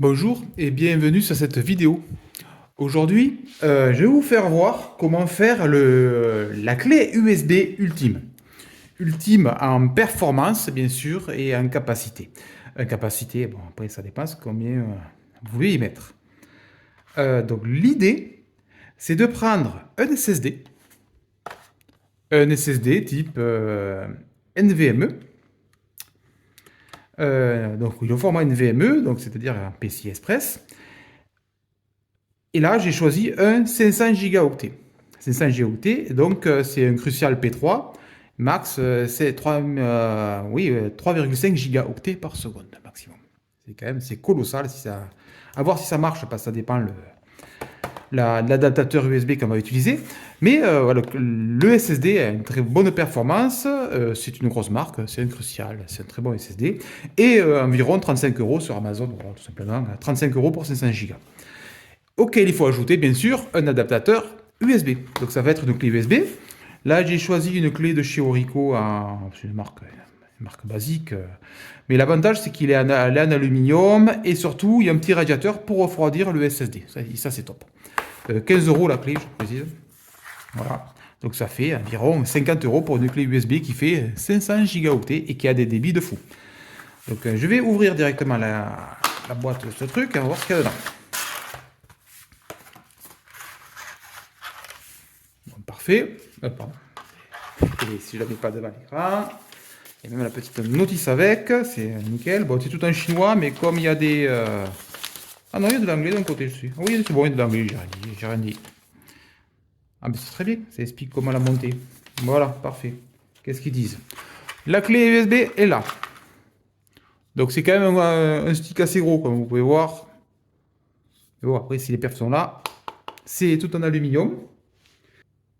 Bonjour et bienvenue sur cette vidéo. Aujourd'hui, je vais vous faire voir comment faire la clé USB ultime. Ultime en performance, bien sûr, et en capacité. Capacité, bon, après, ça dépend combien vous voulez y mettre. Donc, l'idée, c'est de prendre un SSD type NVMe. Donc, oui, le format NVMe, donc c'est-à-dire un PCI Express. Et là, j'ai choisi un 500 gigaoctets. 500 gigaoctets, donc c'est un Crucial P3. Max, c'est 3,5 gigaoctets par seconde maximum. C'est colossal. À voir si ça marche, parce que ça dépend l'adaptateur USB qu'on va utiliser. Mais voilà, le SSD a une très bonne performance. C'est une grosse marque, c'est un Crucial, c'est un très bon SSD. Et environ 35 euros sur Amazon, voilà, tout simplement. 35 euros pour 500 gigas. Auquel il faut ajouter, bien sûr, un adaptateur USB. Donc ça va être une clé USB. Là, j'ai choisi une clé de chez Orico, c'est une marque basique. Mais l'avantage, c'est qu'il est elle est en aluminium et surtout, il y a un petit radiateur pour refroidir le SSD. Ça c'est top. 15 euros la clé, je précise. Voilà. Donc ça fait environ 50 euros pour une clé USB qui fait 500 gigaoctets et qui a des débits de fou. Donc je vais ouvrir directement la boîte de ce truc et on va voir ce qu'il y a dedans. Parfait. Pardon. Et si je la mets pas devant l'écran. Et même la petite notice avec, c'est nickel. Bon, c'est tout en chinois, mais comme il y a des... Ah non, il y a de l'anglais d'un côté, je suis. Ah oui, c'est bon, il y a de l'anglais, j'ai rien dit. Ah mais c'est très bien, ça explique comment la monter. Voilà, parfait. Qu'est-ce qu'ils disent? La clé USB est là. Donc c'est quand même un stick assez gros, comme vous pouvez voir. Et bon, après, si les perfs sont là, c'est tout en aluminium.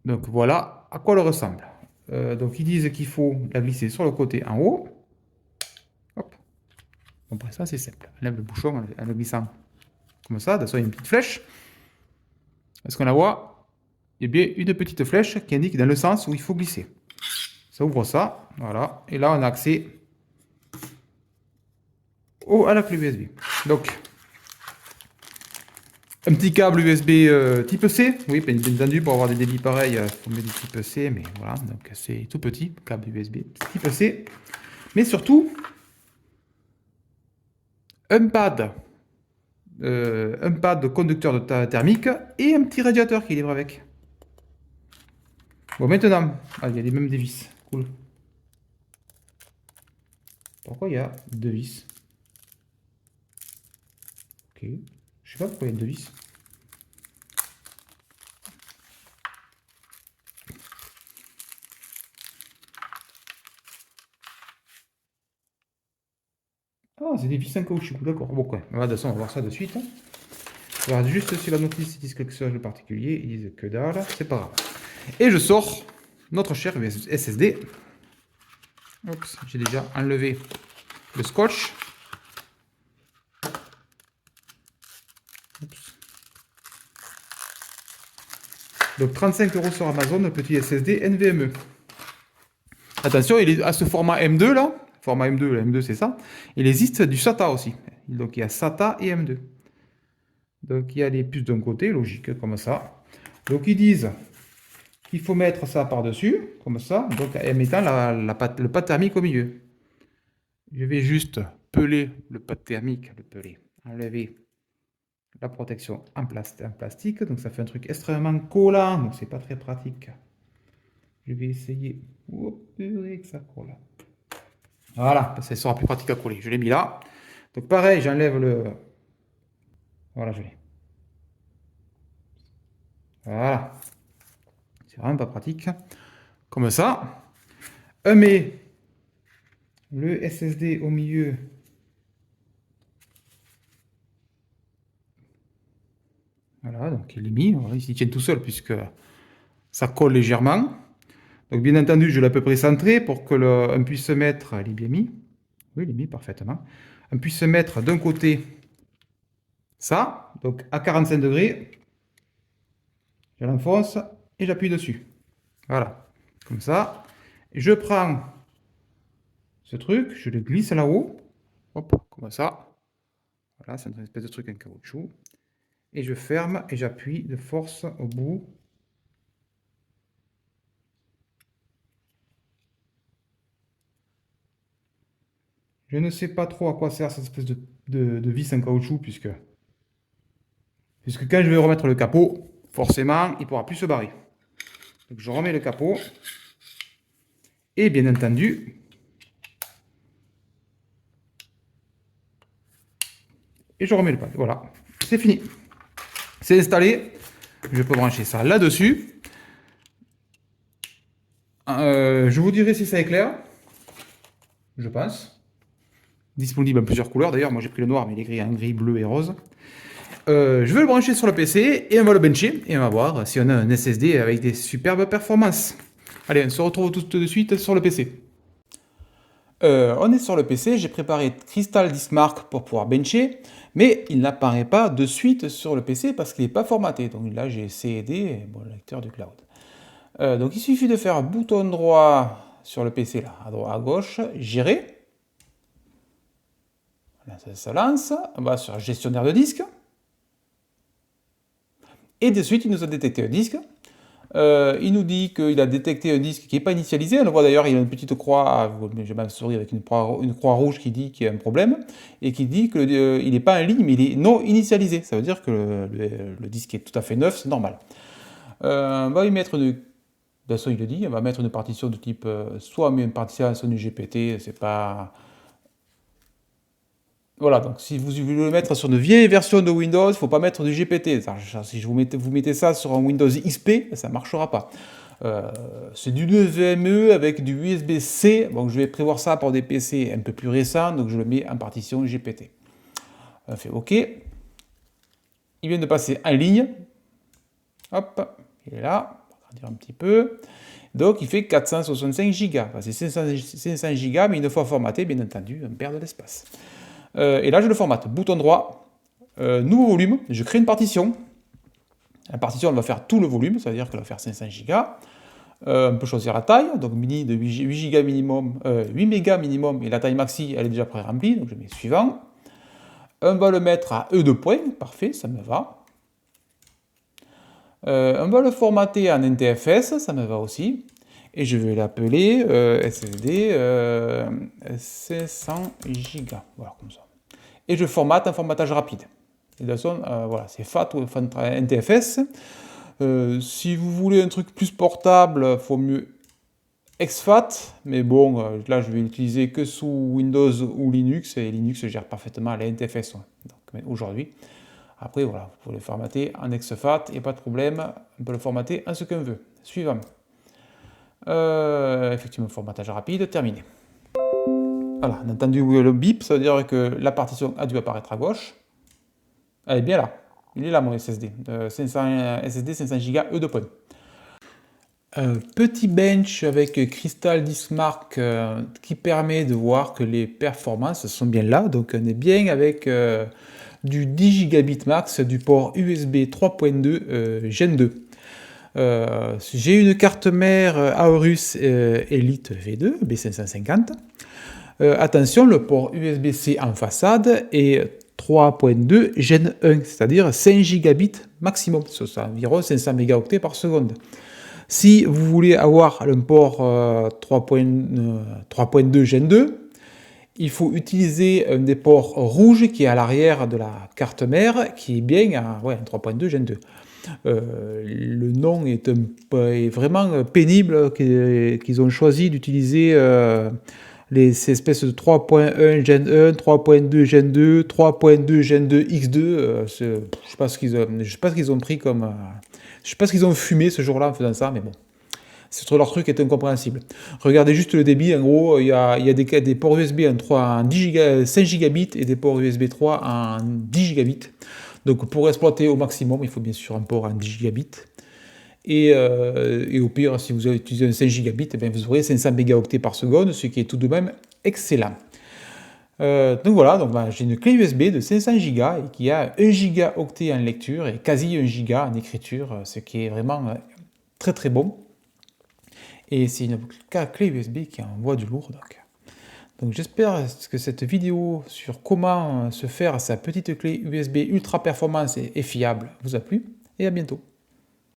Donc voilà à quoi elle ressemble. Donc ils disent qu'il faut la glisser sur le côté en haut. Hop. Après ça, c'est simple. On lève le bouchon en le glissant comme ça. De toute façon, il y a une petite flèche. Est-ce qu'on la voit? Il y a bien une petite flèche qui indique dans le sens où il faut glisser. Ça ouvre ça. Voilà. Et là, on a accès à la clé USB. Donc, un petit câble USB type C. Oui, bien entendu, pour avoir des débits pareils, il faut mettre du type C. Mais voilà, donc c'est tout petit, câble USB type C. Mais surtout, un pad conducteur de thermique et un petit radiateur qui livre avec. Bon, maintenant, il y a même des vis. Cool. Pourquoi il y a deux vis? Ok. Je sais pas pourquoi il y a deux vis. Ah, c'est des vis en caoutchouc, d'accord. Bon, quoi. De toute façon, on va voir ça de suite. On regarde juste sur la notice, ils disent quelque chose de particulier. Ils disent que dalle, c'est pas grave. Et je sors notre cher SSD. Oups, j'ai déjà enlevé le scotch. Oups. Donc 35 euros sur Amazon, le petit SSD NVMe. Attention, il est à ce format M2 là. Format M2, le M2 c'est ça. Il existe du SATA aussi. Donc il y a SATA et M2. Donc il y a les puces d'un côté, logique, comme ça. Donc ils disent qu'il faut mettre ça par-dessus, comme ça, donc en mettant le pad thermique au milieu. Je vais juste peler le pad thermique, enlever la protection en plastique. Donc ça fait un truc extrêmement collant, donc c'est pas très pratique. Je vais essayer que ça colle. Voilà, parce que ça sera plus pratique à coller. Je l'ai mis là. Donc pareil, j'enlève le... Voilà, je l'ai. Voilà. C'est vraiment pas pratique. Comme ça. On met le SSD au milieu. Voilà, donc il est mis. Voilà, il s'y tient tout seul puisque ça colle légèrement. Donc bien entendu, je l'ai à peu près centré pour que on puisse se mettre... Il est bien mis. Oui, il est mis parfaitement. On puisse se mettre d'un côté ça, donc à 45 degrés. Je l'enfonce et j'appuie dessus. Voilà, comme ça. Je prends ce truc, je le glisse là-haut. Hop, comme ça. Voilà, c'est une espèce de truc en caoutchouc. Et je ferme et j'appuie de force au bout. Je ne sais pas trop à quoi sert cette espèce de vis en caoutchouc, puisque quand je vais remettre le capot, forcément, il ne pourra plus se barrer. Donc je remets le capot. Et bien entendu, et je remets le pad. Voilà, c'est fini. C'est installé. Je peux brancher ça là-dessus. Je vous dirai si ça éclaire. Je pense. Disponible en plusieurs couleurs. D'ailleurs, moi j'ai pris le noir, mais il est gris en gris, bleu et rose. Je vais le brancher sur le PC et on va le bencher. Et on va voir si on a un SSD avec des superbes performances. Allez, on se retrouve tout de suite sur le PC. On est sur le PC, j'ai préparé Crystal Disk Mark pour pouvoir bencher, mais il n'apparaît pas de suite sur le PC parce qu'il n'est pas formaté. Donc là j'ai C&D, bon, le lecteur du cloud. Donc il suffit de faire bouton droit sur le PC, là, à droite, à gauche, gérer. Là, ça lance, on va sur gestionnaire de disque. Et de suite il nous a détecté un disque. Il nous dit qu'il a détecté un disque qui n'est pas initialisé. On le voit d'ailleurs, il y a une petite croix, j'ai ma souris avec une croix rouge qui dit qu'il y a un problème, et qui dit qu'il n'est pas en ligne, mais il est non initialisé. Ça veut dire que le disque est tout à fait neuf, c'est normal. On va y mettre de toute façon, il le dit, on va mettre une partition de type, soit une partition du GPT, c'est pas... Voilà, donc si vous voulez le mettre sur une vieille version de Windows, il ne faut pas mettre du GPT. Si vous mettez ça sur un Windows XP, ça ne marchera pas. C'est du NVMe avec du USB-C. Donc je vais prévoir ça pour des PC un peu plus récents, donc je le mets en partition GPT. On fait OK. Il vient de passer en ligne. Hop, il est là. On va agrandir un petit peu. Donc il fait 465 Go. Enfin, c'est 500 Go, mais une fois formaté, bien entendu, on perd de l'espace. Et là, je le formate. Bouton droit, nouveau volume, je crée une partition. La partition, elle va faire tout le volume, c'est-à-dire qu'elle va faire 500 Go. On peut choisir la taille, donc mini de 8 Go minimum, 8 mégas minimum, et la taille maxi, elle est déjà pré-remplie, donc je mets suivant. On va le mettre à E de points, parfait, ça me va. On va le formater en NTFS, ça me va aussi. Et je vais l'appeler SSD 500 Go, voilà, comme ça. Et je formate un formatage rapide. Et de toute façon, voilà, c'est FAT ou NTFS. Si vous voulez un truc plus portable, il faut mieux exFAT, mais bon, là je vais l'utiliser que sous Windows ou Linux, et Linux gère parfaitement la NTFS donc, aujourd'hui. Après, voilà, vous pouvez le formater en exFAT, et pas de problème, on peut le formater en ce qu'on veut. Suivant. Effectivement, formatage rapide, terminé. Voilà, on a entendu le bip, ça veut dire que la partition a dû apparaître à gauche. Elle est bien là. Il est là mon SSD. 500 SSD 500 Go E de points. Petit bench avec Crystal Disk Mark qui permet de voir que les performances sont bien là. Donc on est bien avec du 10 gigabits max du port USB 3.2 Gen 2. J'ai une carte mère Aorus Elite V2 B550. Attention, le port USB-C en façade est 3.2 Gen 1, c'est-à-dire 5 gigabits maximum, c'est environ 500 mégaoctets par seconde. Si vous voulez avoir un port 3.2 Gen 2, il faut utiliser un des ports rouges qui est à l'arrière de la carte mère, qui est bien à 3.2 Gen 2. Le nom est vraiment pénible qu'ils ont choisi d'utiliser ces espèces de 3.1 Gen 1, 3.2 Gen 2, 3.2 Gen 2 X2. Je sais pas ce qu'ils ont pris comme... je sais pas ce qu'ils ont fumé ce jour-là en faisant ça, mais bon. Leur truc est incompréhensible. Regardez juste le débit, en gros, il y a des ports USB en 5 gigabits et des ports USB 3 en 10 gigabits. Donc pour exploiter au maximum, il faut bien sûr un port en 10 gigabits. Et au pire, si vous utilisez un 5 gigabits, vous aurez 500 mégaoctets par seconde, ce qui est tout de même excellent. Donc voilà, j'ai une clé USB de 500 Go et qui a 1 gigaoctet en lecture et quasi 1 giga en écriture, ce qui est vraiment très très bon. Et c'est une clé USB qui envoie du lourd. Donc j'espère que cette vidéo sur comment se faire sa petite clé USB ultra performance et fiable vous a plu, et à bientôt.